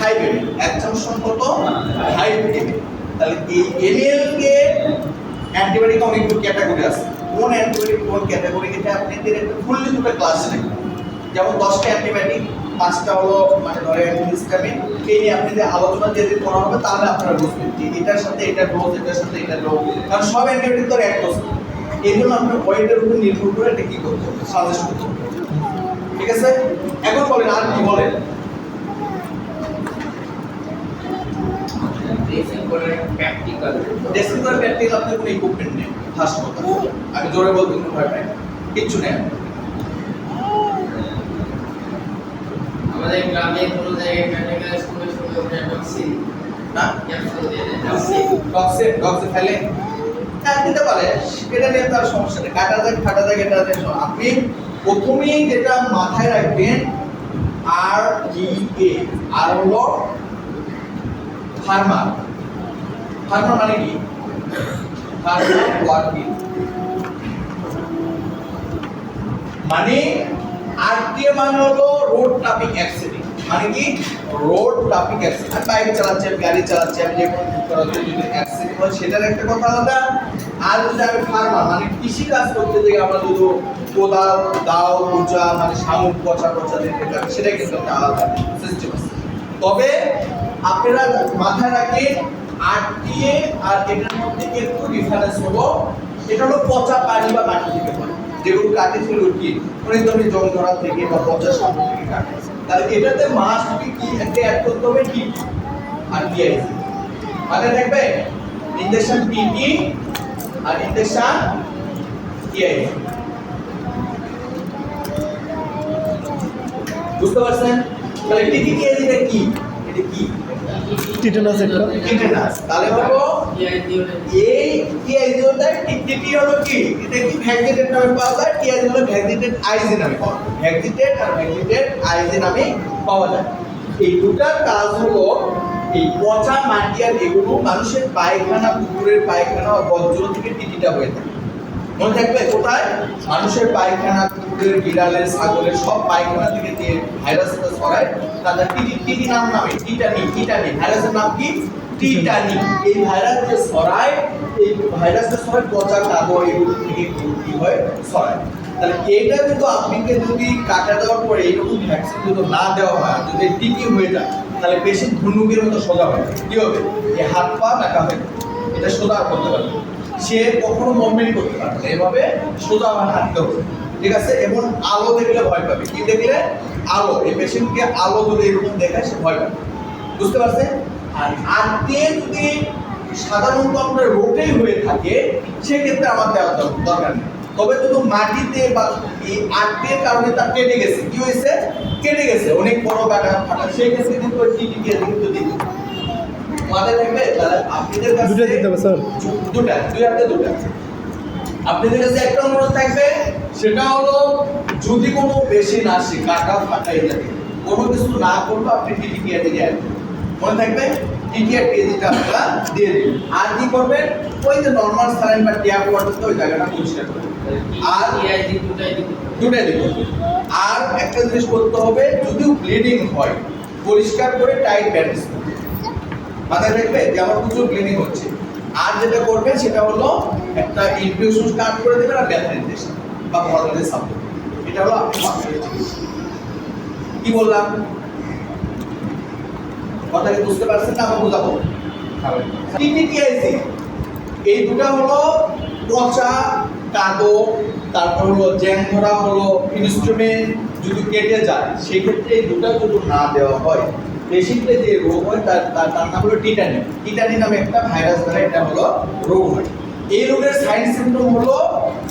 5 ml, এক চামচ সমান কত 5 ml। তাহলে এই ml কে অ্যান্টিবায়োটিক অনেক ক্যাটাগরি আছে, কোন অ্যান্টিবায়োটিক কোন ক্যাটাগরি এটা আপনাদের একটা ফুললি দুটো ক্লাস নেই। যেমন 10টা অ্যান্টিবায়োটিক, 5টা হলো মানে ধরে অ্যান্টিহিস্টামিন, এই নিয়ে আপনাদের আলোচনা যেদিন করা হবে তাহলে আপনারা বুঝবেন যে এটার সাথে এটা ডোজ, এটার সাথে এটা ডোজ, কারণ সব অ্যান্টিবায়োটিক তো এক ডোজ। এই জন্য আপনার ওয়েটের উপর নির্ভর করে এটা কি করতে হবে, সাজেস্ট করতে হবে। ঠিক আছে, এখন বলেন আর কি বলেন। ড্রেসিং করে প্র্যাকটিক্যাল ড্রেসিং করে প্র্যাকটিক্যাল আপনার কোনো ইকুইপমেন্ট নেই, ফার্স্ট কথা আমি জোরে বলতে কোনো ভয় পাই না, কিচ্ছু নেই। আমাদের গ্রামে কোনো জায়গায় প্র্যাকটিক্যাল স্কুলে শুরু করে টক্সিন না ক্যাপসুল দিয়ে দেয় টক্সিন ডক্সে ফেলে দিতে পারে, সেটা নিয়ে তার সমস্যা নেই, কাটা যায় ফাটা যায়, এটা আপনি প্রথমেই যেটা মাথায় রাখবেন আর ই এ, আর হলো ফার্মার। ফার্মার মানে কি, ফার্মার ওয়ার্কিং মানে আরটিএ মানে হলো রোড ট্রাফিক অ্যাক্সিডেন্ট, মানে কি রোড ট্রাফিক অ্যাক্সিডেন্ট। আমি বাইক চালাচ্ছি, আমি গাড়ি চালাচ্ছি, আমি যে কোনো যদি অ্যাক্সিডেন্ট হয় সেটার একটা কথা আলাদা। আর যদি আমি ফার্মার মানে কৃষি কাজ করতে যাই, আমরা যদি কোদাল দাও উঁচা মানে শামুক পচা পচা দিতে পারি, সেটা কিন্তু একটা আলাদা সিস্টেম আছে। তবে আপনারা মাথায় রাখেন আরটিএ আর এটার মধ্যে একটু ডিফারেন্স হলো, এটা হলো পচা পানি বা মাটি থেকে পড়ে, যেগুলো কাটে সেগুলো কি অনেক ধরনের জং ধরা থেকে বা পচা সামনে থেকে কাটে। তাহলে এটাতে মাছ কি একটা অ্যাড করতে হবে কি আর টিআইসি, মানে দেখবে ইনজেকশন পিটি আর ইনজেকশন টিআইসি। বুঝতে পারছেন? তাহলে টিটি টিআইসি এটা কি, এটা কি টিটেনাস একটা টিটেনাস। তাহলে হলো এই টিআইজিওটা টিটি হলো কি, এটা কি ভ্যাকসিনেট নামে পাওয়া যায়, টিআইজি হলো ভ্যাকসিনেট আইজি নামে পাওয়া যায়, ভ্যাকসিনেট আর ভ্যাকসিনেট আইজি নামে পাওয়া যায়। এই দুটার কাজ হলো এই পচা মাটি আর এগুলো মানুষের পায়খানা, কুকুরের পায়খানা বা বর্জ্য থেকে টিটিটা হয়ে থাকে। মনে থাকবে কোথায়, মানুষের পায়খানা, কুকুরের, বিড়ালের, ছাগলের সব পায়খানা থেকে যে ভাইরাসটা ছড়ায় তাদের টিটি, টিটি নামে টিটানি, টিটানি ভাইরাসের নাম কি টিটানি। এই ভাইরাস যে ছড়ায়, এই ভাইরাসটা ছড়ায় পচা কাগজ এগুলো থেকে কি হয় ছড়ায়। তাহলে এইটা কিন্তু আপনাকে যদি কাটা দেওয়ার পরে এইরকম ভ্যাকসিন যদি না দেওয়া হয়, যদি টিটি হয়ে যায়, তাহলে পেশেন্ট ধনুকের মতো সোজা হয়, কি হবে এই হাত পা নাকা হবে, এটা সোজা করতে পারবে, সে কখনো মুভমেন্ট করতে পারবে না, এভাবে সোজা হাঁটতে হবে। ঠিক আছে, এবং আলো দেখলে ভয় পাবে, কি দেখলে আলো, এই পেশেন্টকে আলো যদি এরকম দেখায় সে ভয় পাবে। বুঝতে পারছেন? আর আরটিএ যদি সাধারণত আপনার রোগেই হয়ে থাকে সেক্ষেত্রে আমার দেওয়ার দরকার নেই। তবে শুধু মাটিতে বা এই আরটিএর কারণে তার কেটে গেছে, কি হয়েছে কেটে গেছে, অনেক বড় কাটা ফাটা, সেই ক্ষেত্রে কিন্তু টিটি কিন্তু দিতে মাথায় থাকবে। তাহলে আপনাদের কাছে দুটো দিতে হবে স্যার, দুটা, দুই হাতে দুটা। আপনাদের কাছে একটা অনুরোধ থাকবে, সেটা হলো যদি কোনো বেশি না আসে, কাটা ফাটা ইত্যাদি কোনো কিছু না করলে আপনি টিটিআর দিয়ে আসবেন, মনে থাকবে টিটিআর টিএজিটা আপনারা দিয়ে দিন। আর কি করবেন, ওই যে নর্মাল স্যালাইন বা ট্যাপ ওয়াটার ওই জায়গাটা পরিষ্কার করবেন, আর টিআইজি দুটাই দিতে দুটাই দিবেন। আর একটা জিনিস করতে হবে, যদিও ব্লিডিং হয় পরিষ্কার করে টাইট ব্যান্ডেজ করতে, মাথায় রাখবে যে আমার প্রচুর ব্লিডিং হচ্ছে। আর যেটা করবেন সেটা হলো একটা ইনফিউশন স্টার্ট করে দেবেন আর ব্যথা ইনজেকশন বা ভরলের সাপোর্ট, এটা হলো আপনি কি বললাম, কথা কি বুঝতে পারছেন না? আমরা বোঝাবো টিটিআইসি এই দুটা হলো পচা কাদো, তারপর হলো জ্যাং ধরা হলো ইনস্ট্রুমেন্ট যদি কেটে যায়, সেক্ষেত্রে এই দুটা যদি না দেওয়া হয় পেশেন্টের যে রোগ হয় তার নাম হলো টিটানি। টিটানি নামে একটা ভাইরাস দ্বারা এটা হলো রোগ হয়। এই রোগের সাইন সিমটম হলো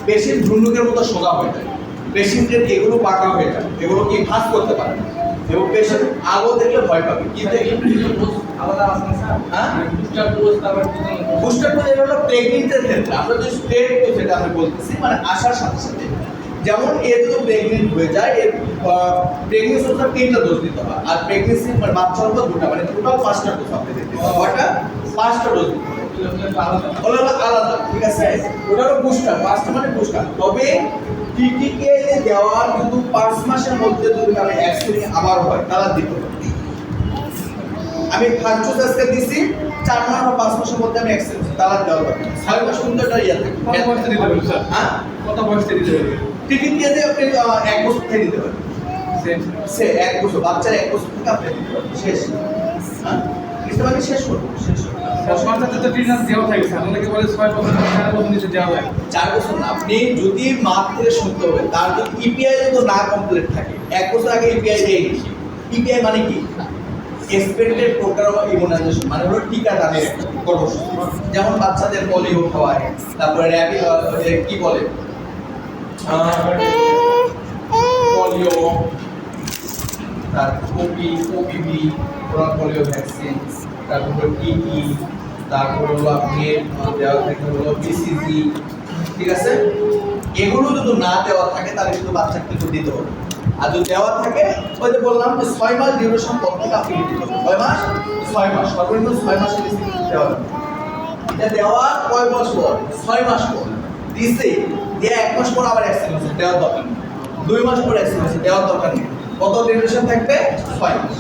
পেশেন্ট ঝুন্ডুকের মতো সোজা হয়ে যায়, পেশেন্টের এগুলো বাঁকা হয়ে যায়, এগুলো কি ফাঁস করতে পারে না, এবং পেশেন্ট আলো দেখলে ভয় পাবে। কি দেখলে আলাদা আছে না স্যার? হ্যাঁ, বুস্টার ডোজ তারপর বুস্টার ডোজ হলো প্রেগনেন্টের ক্ষেত্রে, আমরা যে স্টেট তো সেটা আমি বলতেছি, মানে আসার সাথে সাথে যেমন এ যদি প্রেগনেন্ট হয়ে যায়, এর প্রেগনেন্সি হচ্ছে 3টা ডোজ দিতে হয়, আর প্রেগনেন্সি মানে বাচ্চা হলো 2টা, মানে টোটাল 5টা ডোজ আপনি দিতে হবে, ওটা 5টা ডোজ দিতে হবে, আলাদা আলাদা। ঠিক আছে, ওটা হলো বুস্টার, 5টা মানে বুস্টার। তবে টিটিপিআই দেওয়ার কিন্তু 5 মাসের মধ্যে যদি আমি ভ্যাকসিন আবার হয় তাহলে দিতে হবে। আমি ফার্স্ট ডোজ আজকে দিছি 4 মাস বা 5 মাসের মধ্যে আমি ভ্যাকসিন তাহলে দেওয়া হবে 6 মাস পর্যন্ত এটা ইয়া থাকে। কত বয়স থেকে দিতে হবে স্যার? হ্যাঁ কত বয়স থেকে দিতে হবে? টিটিপিআই আপনি 1 বছর থেকে দিতে হবে। সে 1 বছর বাচ্চার 1 বছর থেকে আপনি দিতে হবে শেষ। হ্যাঁ বুঝতে পারছেন শেষ করব শেষ করব। সরকার তো ট্রিটমেন্ট দেওয়া থাকে স্যার, অনেকে বলে 6 বছর 4 বছর নিচে দেওয়া হয়। 4 বছর না, আপনি যদি মাঠ থেকে শুনতে হবে তার যদি ইপিআই যদি না কমপ্লিট থাকে 1 বছর আগে ইপিআই দিয়ে গেছি। ইপিআই মানে কি? এক্সপেক্টেড প্রোগ্রাম অফ ইমিউনাইজেশন, মানে হলো টিকা দানের একটা কর্মসূচি। যেমন বাচ্চাদের পলিও খাওয়ায়, তারপরে কি বলে পলিও, তারপর ওপিভি পলিও ভ্যাকসিন, তারপর টিটি, তারপর হলো আপনি দেওয়া থাকে হলো বিসিজি, ঠিক আছে? এগুলো যদি না দেওয়া থাকে তাহলে কিন্তু বাচ্চাকে কিন্তু দিতে হবে। আর যদি দেওয়া থাকে ওই যে বললাম যে 6 মাস ডিউরেশন পর থেকে আপনি দিতে হবে। 6 মাস 6 মাস সর্বনিম্ন 6 মাসের বেশি দেওয়া হবে। এটা দেওয়ার কয় মাস পর? 6 মাস পর দিছে, দিয়ে 1 মাস পর আবার ভ্যাকসিন দেওয়ার দরকার নেই। 2 মাস পর ভ্যাকসিন দেওয়ার দরকার নেই। কত ডিউরেশন থাকবে? 6 মাস।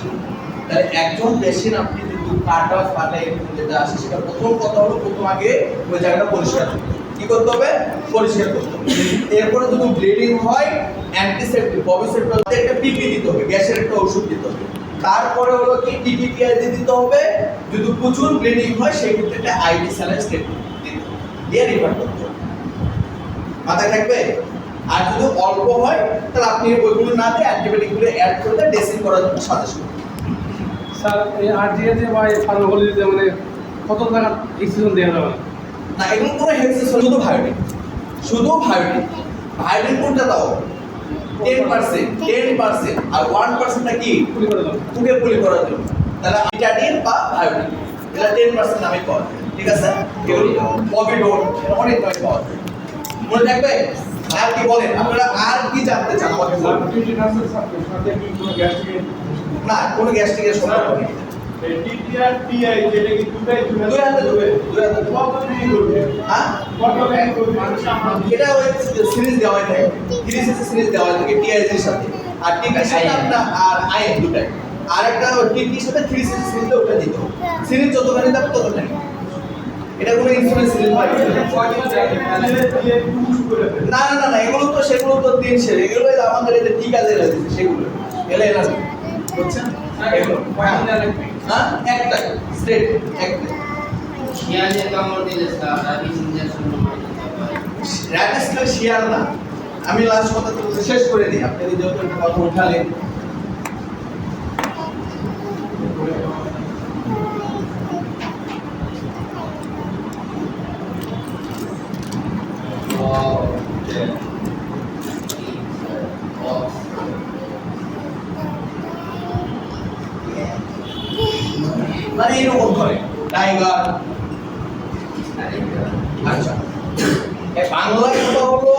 তাহলে একজন পেশেন্ট আপনি যদি কাটা ফাটে যেটা আসে সেটা প্রথম কথা হলো প্রথম আগে ওই জায়গাটা পরিষ্কার করতে হবে। কি করতে হবে? পরিষ্কার করতে হবে। এরপরে যদি ব্লিডিং হয় অ্যান্টিসেপ্টিক ববিসেপ্টিক একটা পিপি দিতে হবে, গ্যাসের একটা ওষুধ দিতে হবে। তারপরে হলো কি টিটিপিআই দিতে হবে। যদি প্রচুর ব্লিডিং হয় সেই ক্ষেত্রে একটা আইভি স্যালাইন স্টেট দিতে হবে, দিয়ে রিফার করতে হবে। মাথায় থাকবে? আর যদি অল্প হয় তাহলে আপনি ওইগুলো না দিয়ে অ্যান্টিবায়োটিকগুলো অ্যাড করে ড্রেসিং করার জন্য সাজেস্ট করবেন। স্যার এই আরজিএতে বা এই ফার্মাকোলজিতে মানে কত টাকা এক্সিজন দেওয়া যাবে? না এগুলো কোনো হেলথ সিস্টেম, শুধু ভায়োটিন, শুধু ভায়োটিন। ভায়োটিন কোনটা দাও? 10% আর 1%টা কি? পুলি করে দাও। পুলি করার জন্য। তাহলে ভিটামিন বা ভায়োটিন এটা 10% নামে পাওয়া যায়, ঠিক আছে? এগুলো পভিডোন অনেক নামে পাওয়া যায়, মনে থাকবে? আর কি বলেন আপনারা, আর কি জানতে চান আমাকে স্যার বলুন। টিটিনাসের সাথে কি কোনো গ্যাস্ট্রিক না কোনো গ্যাস্ট্রিকের সমস্যা নেই। টিটিআর পিআই যেটা কি দুটাই দুই হাতে দেবে, দুই হাতে দেবে। কত দিন করবে? হ্যাঁ কত দিন করবে? এটা ওই সিরিজ দেওয়া থাকে, 3 সিরিজ দেওয়া থাকে টিআইজির সাথে, আর টিটির সাথে আপনার আর আইএন দুটাই। আর একটা টিটির সাথে 3 সিরিজ ওটা দিতে হবে। সিরিজ যতখানি দেবে ততখানি। এটা কোনো ইনসুরেন্স সিরিজ হয় না, না না না এগুলো তো সেগুলো তো দিন শেষে, এগুলো আমাদের এই যে টিকা যেগুলো দিচ্ছে সেগুলো এগুলো এরা বুঝছেন? এগুলো হ্যাঁ একটাই স্টেট একটাই। শিয়ালে কামড় দিলে স্যার রাবিস ইনজেকশন করে র্যাডিসটা শিয়ার না। আমি লাস্ট কথা তো শেষ করে দিই, আপনি যদি যত একটা কথা উঠালেন। মানে এরকম ধরে টাইগার। আচ্ছা বাংলায় কথা হলো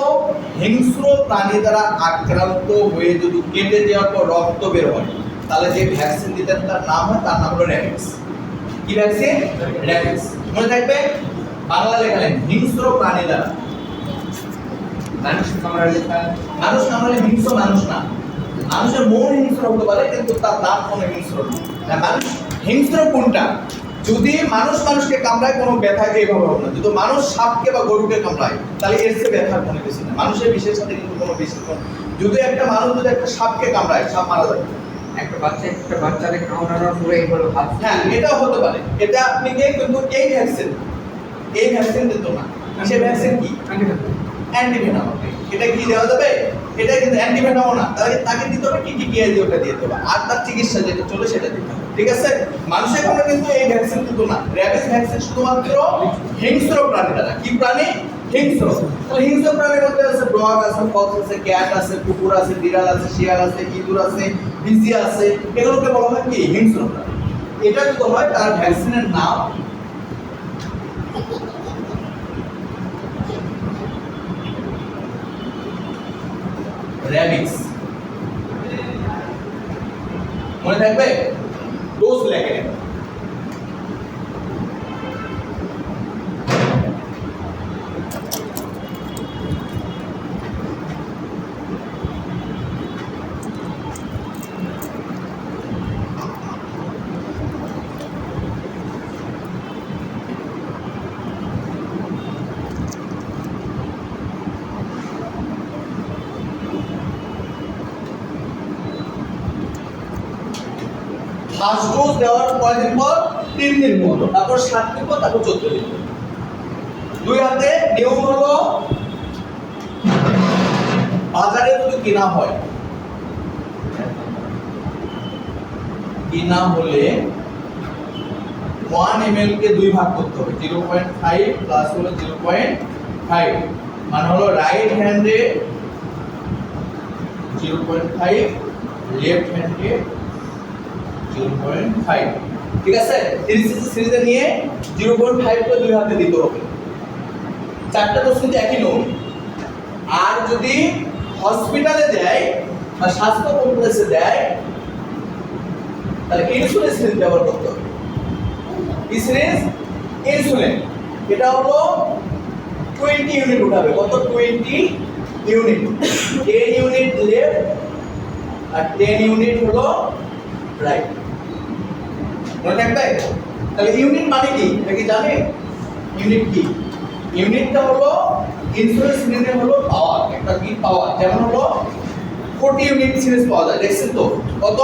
হিংস্র প্রাণী দ্বারা আক্রান্ত হয়ে যদি কেটে দেওয়ার পর রক্ত বের হয় তাহলে যে ভ্যাকসিন দিতেন তার নাম হয়, তার নাম হলো র্যাবিস। কি ভ্যাকসিন? র্যাবিস। মনে থাকবে? বাংলা লেখালেন হিংস্র প্রাণী দ্বারা। মানুষ কামড়ালে স্যার মানুষ কামড়ালে হিংস্র মানুষ না, মানুষের মন হিংস্র হতে পারে কিন্তু তার দাঁত কোনো হিংস্র না। মানুষ হিংস্র কোনটা? যদি মানুষ মানুষকে কামড়ায় কোনো ব্যথাকে এভাবে হবে না। যদি মানুষ সাপকে বা গরুকে কামড়ায় তাহলে এর চেয়ে ব্যথার কোনো বেশি না। মানুষের বিশেষ সাথে কিন্তু কোনো বেশি কোনো, যদি একটা মানুষ যদি একটা সাপকে কামড়ায় সাপ মারা যাবে। একটা বাচ্চাকে কামড়ানোর পরে এইগুলো হাত হ্যাঁ এটাও হতে পারে। এটা আপনি কিন্তু এই ভ্যাকসিন দিত না। সে ভ্যাকসিন কি? অ্যান্টিভেনাম। এটা কি দেওয়া যাবে? এটা কিন্তু অ্যান্টিভেনাম না, তাহলে তাকে দিতে হবে টিটিপিআই দিয়ে ওটা দিয়ে দেবে, আর তার চিকিৎসা যেটা চলে সেটা দিতে হবে, ঠিক আছে? মানুষের কোনো কিন্তু এই ভ্যাকসিন কিন্তু না। র্যাবিস ভ্যাকসিন শুধুমাত্র হিংস্র প্রাণী দ্বারা। কি প্রাণী? হিংস্র। তাহলে হিংস্র প্রাণীর মধ্যে আছে ডগ আছে, ফক্স আছে, ক্যাট আছে, কুকুর আছে, বিড়াল আছে, শিয়াল আছে, ইঁদুর আছে, বিজি আছে, এগুলোকে বলা হয় কি? হিংস্র প্রাণী। এটা যদি হয় তার ভ্যাকসিনের নাম র্যাবিস। মনে থাকবে? ডোজ লেখে নেবেন। ফার্স্ট ডোজ দেওয়ার কয়দিন পর? 3 দিন পর, তারপর 7 দিন পর, তারপর 14 দিন পর। 2 হাতে নিয়ম হলো বাজারে যদি কেনা হয়, কিনা হলে 1 ml কে 2 ভাগ করতে হবে, 0.5 প্লাস হলো 0.5, মানে হলো রাইট হ্যান্ডে 0.5, লেফট হ্যান্ডে 0.5। ঠিক আছে, সিরিজে নিয়ে 0.5 করে 2 হাতে দিতে হবে। 4টা ডোজ কিন্তু একই নিয়ম। আর যদি হসপিটালে দেয় বা স্বাস্থ্য কমপ্লেক্সে দেয়, তাহলে ইনসুলিন সিরিজ ব্যবহার করতে হবে। কি সিরিজ? ইনসুলিন। এটা হলো 20 ইউনিট উঠাবে। কত? 20 ইউনিট। 10 ইউনিট লেফট আর 10 ইউনিট হলো রাইট। মনে থাকবে? তাহলে ইউনিট মানে কি? এটা কি জানে? ইউনিট কি? ইউনিটটা হলো ইনসুলিন সিরিজের হলো পাওয়ার। একটা কি পাওয়ার? যেমন হলো 40 ইউনিট সিরিজ পাওয়া যায়, দেখছেন তো? কত?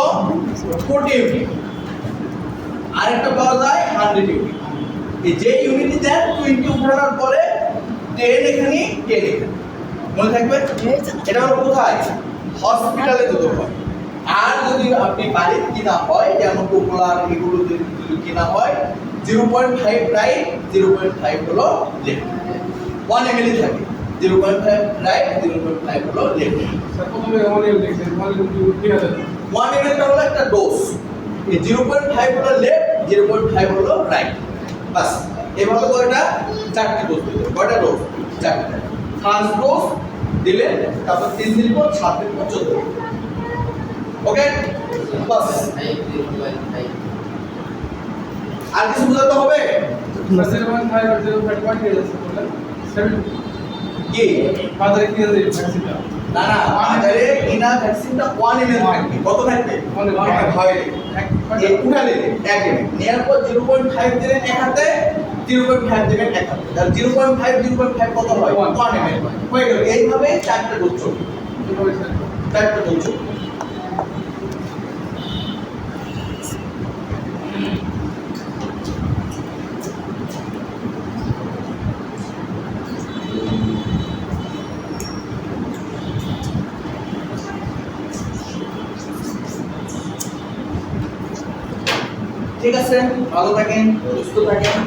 40 ইউনিট। আর একটা পাওয়া যায় 100 ইউনিট। এই যে ইউনিটই দেন 20 উঠানোর পরে 10 এখানে 10 এখানে। মনে থাকবে? এটা হলো কোথায়? হসপিটালে দিতে হয়। আর যদি আপনি বাড়িতে কিনা হয়, যেমন পপুলার এগুলো যদি কিনা হয়, 0.5 রাইট, 0.5 হলো লেফট। 1 ml থাকে, 0.5 রাইট, 0.5 হলো লেফট। স্যার প্রথমে অনেক দেখছেন, অনেক ঠিক আছে। 1 ml টা হলো একটা ডোজ। এই 0.5 হলো লেফট, 0.5 হলো রাইট। বাস এভাবে কয়টা? 4টি ডোজ দিতে হবে। কয়টা ডোজ? 4টা। ফার্স্ট ডোজ দিলে তারপর 3 দিন পর, 7 দিন পর, 14 দিন। ওকে, বাস। 5 আর কিছু বোঝাতে হবে? স্যার 0.5 আর 0.1 দিয়ে যাচ্ছে বললেন 70 কি? বাজারে কিনে দেয় ভ্যাকসিনটা। না না, বাজারে কিনা ভ্যাকসিনটা 1 ml থাকবে। কত থাকবে? 1 ml। হয় এই উঠালে 1 ml নেওয়ার পর 0.5 দিলেন এক হাতে, 0.5 দিলেন এক হাতে। তাহলে 0.5 0.5 কত হয়? 1 ml হয়ে গেল। এইভাবে 4টা ডোজ চলবে। এভাবে স্যার। 4টা ডোজ চলবে। ঠিক আছে, ভালো থাকেন, সুস্থ থাকেন।